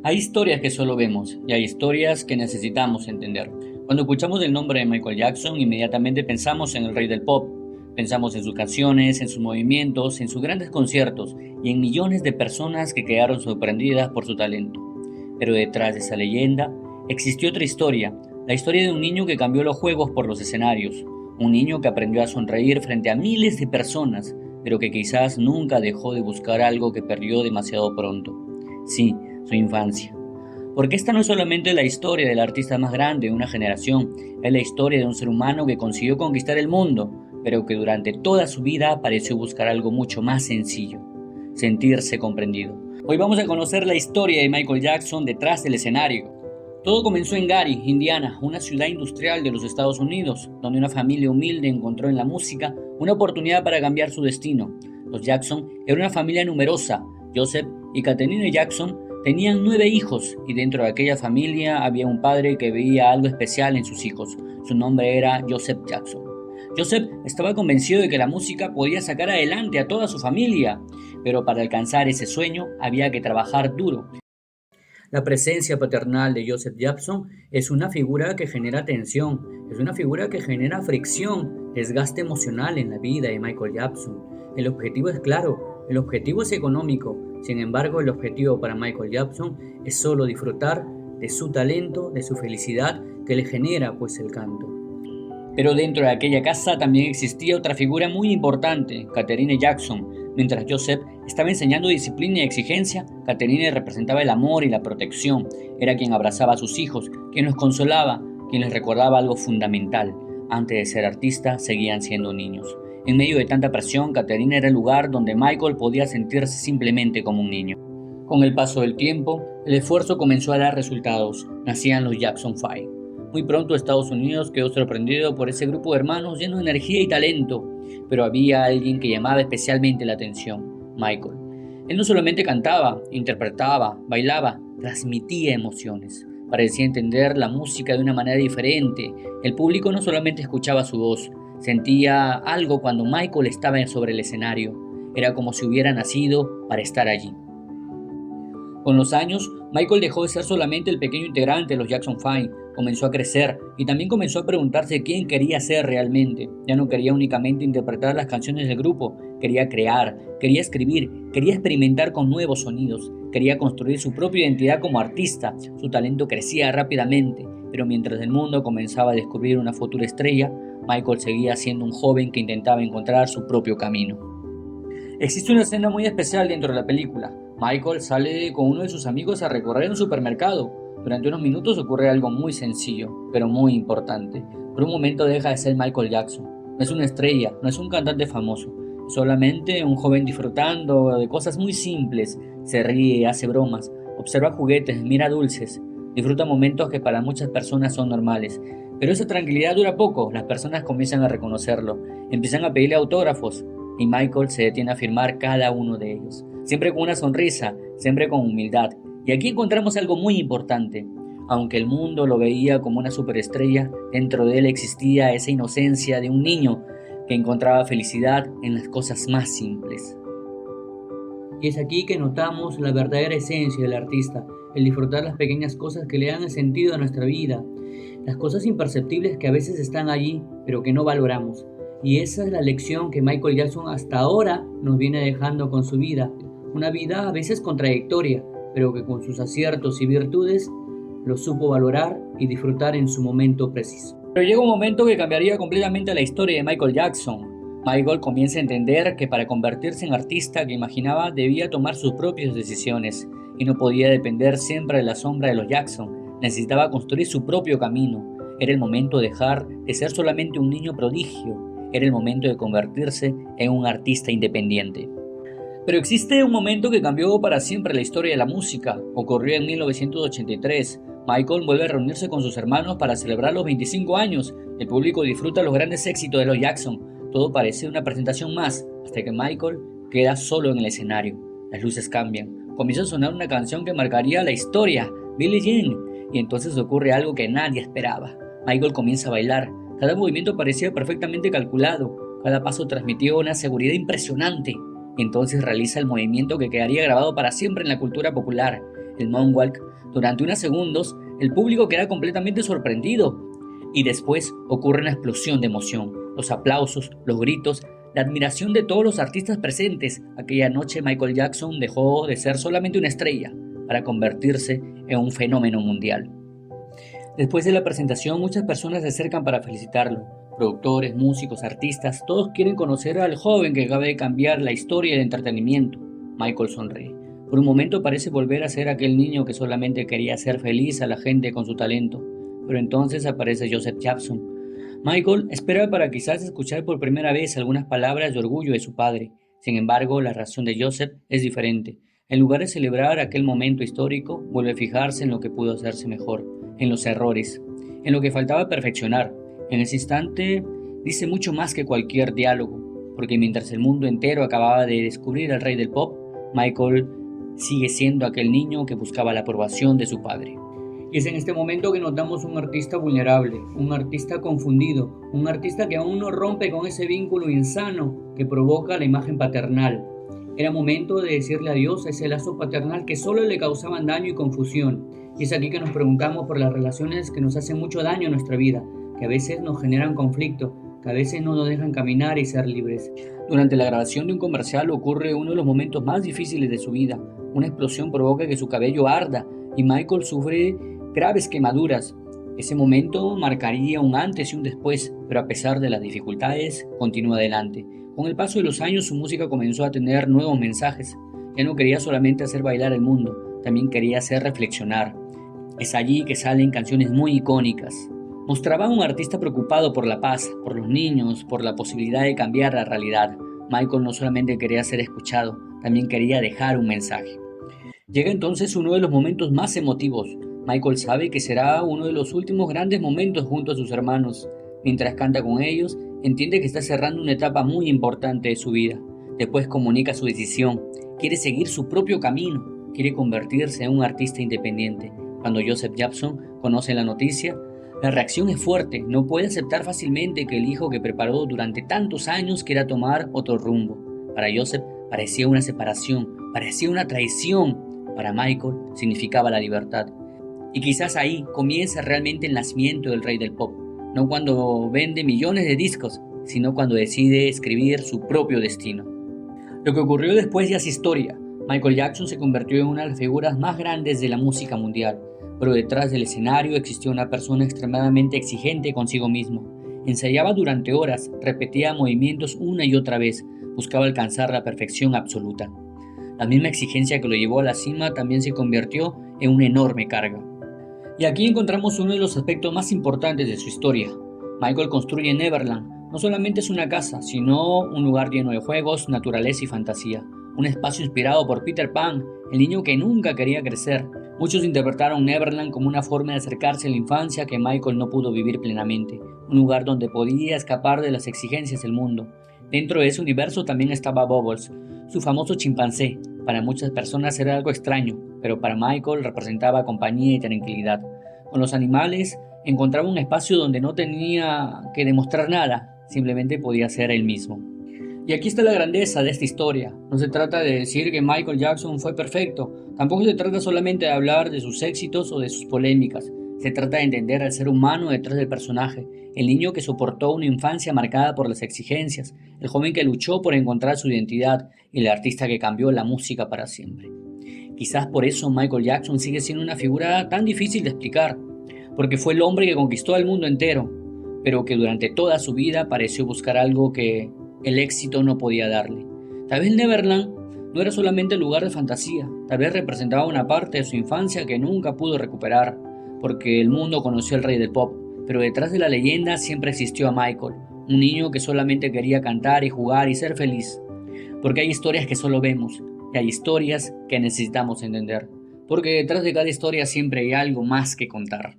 Hay historias que solo vemos y hay historias que necesitamos entender. Cuando escuchamos el nombre de Michael Jackson, inmediatamente pensamos en el rey del pop. Pensamos en sus canciones, en sus movimientos, en sus grandes conciertos y en millones de personas que quedaron sorprendidas por su talento. Pero detrás de esa leyenda existió otra historia, la historia de un niño que cambió los juegos por los escenarios, un niño que aprendió a sonreír frente a miles de personas, pero que quizás nunca dejó de buscar algo que perdió demasiado pronto. Sí, su infancia. Porque esta no es solamente la historia del artista más grande de una generación, es la historia de un ser humano que consiguió conquistar el mundo, pero que durante toda su vida pareció buscar algo mucho más sencillo: sentirse comprendido. Hoy vamos a conocer la historia de Michael Jackson detrás del escenario. Todo comenzó en Gary, Indiana, una ciudad industrial de los Estados Unidos, donde una familia humilde encontró en la música una oportunidad para cambiar su destino. Los Jackson eran una familia numerosa. Joseph y Katherine Jackson tenían 9 hijos y dentro de aquella familia había un padre que veía algo especial en sus hijos. Su nombre era Joseph Jackson. Joseph estaba convencido de que la música podía sacar adelante a toda su familia, pero para alcanzar ese sueño había que trabajar duro. La presencia paternal de Joseph Jackson es una figura que genera tensión, es una figura que genera fricción, desgaste emocional en la vida de Michael Jackson. El objetivo es claro, el objetivo es económico. Sin embargo, el objetivo para Michael Jackson es solo disfrutar de su talento, de su felicidad que le genera pues el canto. Pero dentro de aquella casa también existía otra figura muy importante, Katherine Jackson. Mientras Joseph estaba enseñando disciplina y exigencia, Katherine representaba el amor y la protección. Era quien abrazaba a sus hijos, quien los consolaba, quien les recordaba algo fundamental: antes de ser artista, seguían siendo niños. En medio de tanta presión, Katherine era el lugar donde Michael podía sentirse simplemente como un niño. Con el paso del tiempo, el esfuerzo comenzó a dar resultados. Nacían los Jackson 5. Muy pronto Estados Unidos quedó sorprendido por ese grupo de hermanos llenos de energía y talento, pero había alguien que llamaba especialmente la atención: Michael. Él no solamente cantaba, interpretaba, bailaba, transmitía emociones. Parecía entender la música de una manera diferente. El público no solamente escuchaba su voz, sentía algo cuando Michael estaba sobre el escenario. Era como si hubiera nacido para estar allí. Con los años, Michael dejó de ser solamente el pequeño integrante de los Jackson 5, comenzó a crecer y también comenzó a preguntarse quién quería ser realmente. Ya no quería únicamente interpretar las canciones del grupo, quería crear, quería escribir, quería experimentar con nuevos sonidos, quería construir su propia identidad como artista. Su talento crecía rápidamente, pero mientras el mundo comenzaba a descubrir una futura estrella, Michael seguía siendo un joven que intentaba encontrar su propio camino. Existe una escena muy especial dentro de la película. Michael sale con uno de sus amigos a recorrer un supermercado. Durante unos minutos ocurre algo muy sencillo, pero muy importante. Por un momento deja de ser Michael Jackson. No es una estrella, no es un cantante famoso. Es solamente un joven disfrutando de cosas muy simples. Se ríe, hace bromas, observa juguetes, mira dulces. Disfruta momentos que para muchas personas son normales. Pero esa tranquilidad dura poco. Las personas comienzan a reconocerlo, empiezan a pedirle autógrafos y Michael se detiene a firmar cada uno de ellos. Siempre con una sonrisa, siempre con humildad. Y aquí encontramos algo muy importante. Aunque el mundo lo veía como una superestrella, dentro de él existía esa inocencia de un niño que encontraba felicidad en las cosas más simples. Y es aquí que notamos la verdadera esencia del artista, el disfrutar las pequeñas cosas que le dan el sentido a nuestra vida, las cosas imperceptibles que a veces están allí, pero que no valoramos. Y esa es la lección que Michael Jackson hasta ahora nos viene dejando con su vida. Una vida a veces contradictoria, pero que con sus aciertos y virtudes lo supo valorar y disfrutar en su momento preciso. Pero llega un momento que cambiaría completamente la historia de Michael Jackson. Michael comienza a entender que para convertirse en artista que imaginaba debía tomar sus propias decisiones y no podía depender siempre de la sombra de los Jackson. Necesitaba construir su propio camino. Era el momento de dejar de ser solamente un niño prodigio. Era el momento de convertirse en un artista independiente. Pero existe un momento que cambió para siempre la historia de la música. Ocurrió en 1983. Michael vuelve a reunirse con sus hermanos para celebrar los 25 años. El público disfruta los grandes éxitos de los Jackson. Todo parece una presentación más, hasta que Michael queda solo en el escenario. Las luces cambian. Comienza a sonar una canción que marcaría la historia, Billie Jean. Y entonces ocurre algo que nadie esperaba. Michael comienza a bailar. Cada movimiento parecía perfectamente calculado. Cada paso transmitía una seguridad impresionante. Entonces realiza el movimiento que quedaría grabado para siempre en la cultura popular. el moonwalk. Durante unos segundos, el público queda completamente sorprendido. Y después ocurre una explosión de emoción. Los aplausos, los gritos, la admiración de todos los artistas presentes. Aquella noche Michael Jackson dejó de ser solamente una estrella para convertirse en un fenómeno mundial. Después de la presentación, muchas personas se acercan para felicitarlo. Productores, músicos, artistas, todos quieren conocer al joven que acaba de cambiar la historia del entretenimiento. Michael sonríe. Por un momento parece volver a ser aquel niño que solamente quería hacer feliz a la gente con su talento. Pero entonces aparece Joseph Jackson. Michael espera para quizás escuchar por primera vez algunas palabras de orgullo de su padre. Sin embargo, la reacción de Joseph es diferente. En lugar de celebrar aquel momento histórico, vuelve a fijarse en lo que pudo hacerse mejor, en los errores, en lo que faltaba perfeccionar. En ese instante dice mucho más que cualquier diálogo, porque mientras el mundo entero acababa de descubrir al rey del pop, Michael sigue siendo aquel niño que buscaba la aprobación de su padre. Y es en este momento que notamos un artista vulnerable, un artista confundido, un artista que aún no rompe con ese vínculo insano que provoca la imagen paternal. Era momento de decirle adiós a ese lazo paternal que solo le causaban daño y confusión. Y es aquí que nos preguntamos por las relaciones que nos hacen mucho daño en nuestra vida, que a veces nos generan conflicto, que a veces no nos dejan caminar y ser libres. Durante la grabación de un comercial ocurre uno de los momentos más difíciles de su vida. Una explosión provoca que su cabello arda y Michael sufre graves quemaduras. Ese momento marcaría un antes y un después, pero a pesar de las dificultades, continúa adelante. Con el paso de los años su música comenzó a tener nuevos mensajes. Ya no quería solamente hacer bailar el mundo, también quería hacer reflexionar. Es allí que salen canciones muy icónicas. Mostraba a un artista preocupado por la paz, por los niños, por la posibilidad de cambiar la realidad. Michael no solamente quería ser escuchado, también quería dejar un mensaje. Llega entonces uno de los momentos más emotivos. Michael sabe que será uno de los últimos grandes momentos junto a sus hermanos. Mientras canta con ellos, entiende que está cerrando una etapa muy importante de su vida. Después comunica su decisión. Quiere seguir su propio camino. Quiere convertirse en un artista independiente. Cuando Joseph Jackson conoce la noticia, la reacción es fuerte. No puede aceptar fácilmente que el hijo que preparó durante tantos años quiera tomar otro rumbo. Para Joseph parecía una separación, parecía una traición. Para Michael significaba la libertad. Y quizás ahí comienza realmente el nacimiento del rey del pop. No cuando vende millones de discos, sino cuando decide escribir su propio destino. Lo que ocurrió después ya es historia. Michael Jackson se convirtió en una de las figuras más grandes de la música mundial, pero detrás del escenario existió una persona extremadamente exigente consigo mismo. Ensayaba durante horas, repetía movimientos una y otra vez, buscaba alcanzar la perfección absoluta. La misma exigencia que lo llevó a la cima también se convirtió en una enorme carga. Y aquí encontramos uno de los aspectos más importantes de su historia. Michael construye Neverland. No solamente es una casa, sino un lugar lleno de juegos, naturaleza y fantasía. Un espacio inspirado por Peter Pan, el niño que nunca quería crecer. Muchos interpretaron Neverland como una forma de acercarse a la infancia que Michael no pudo vivir plenamente. Un lugar donde podía escapar de las exigencias del mundo. Dentro de ese universo también estaba Bubbles, su famoso chimpancé. Para muchas personas era algo extraño, pero para Michael representaba compañía y tranquilidad. Con los animales encontraba un espacio donde no tenía que demostrar nada, simplemente podía ser él mismo. Y aquí está la grandeza de esta historia. No se trata de decir que Michael Jackson fue perfecto, tampoco se trata solamente de hablar de sus éxitos o de sus polémicas. Se trata de entender al ser humano detrás del personaje, el niño que soportó una infancia marcada por las exigencias, el joven que luchó por encontrar su identidad y el artista que cambió la música para siempre. Quizás por eso Michael Jackson sigue siendo una figura tan difícil de explicar, porque fue el hombre que conquistó al mundo entero, pero que durante toda su vida pareció buscar algo que el éxito no podía darle. Tal vez Neverland no era solamente el lugar de fantasía, tal vez representaba una parte de su infancia que nunca pudo recuperar, porque el mundo conoció al rey del pop, pero detrás de la leyenda siempre existió a Michael, un niño que solamente quería cantar y jugar y ser feliz. Porque hay historias que solo vemos, y hay historias que necesitamos entender, porque detrás de cada historia siempre hay algo más que contar.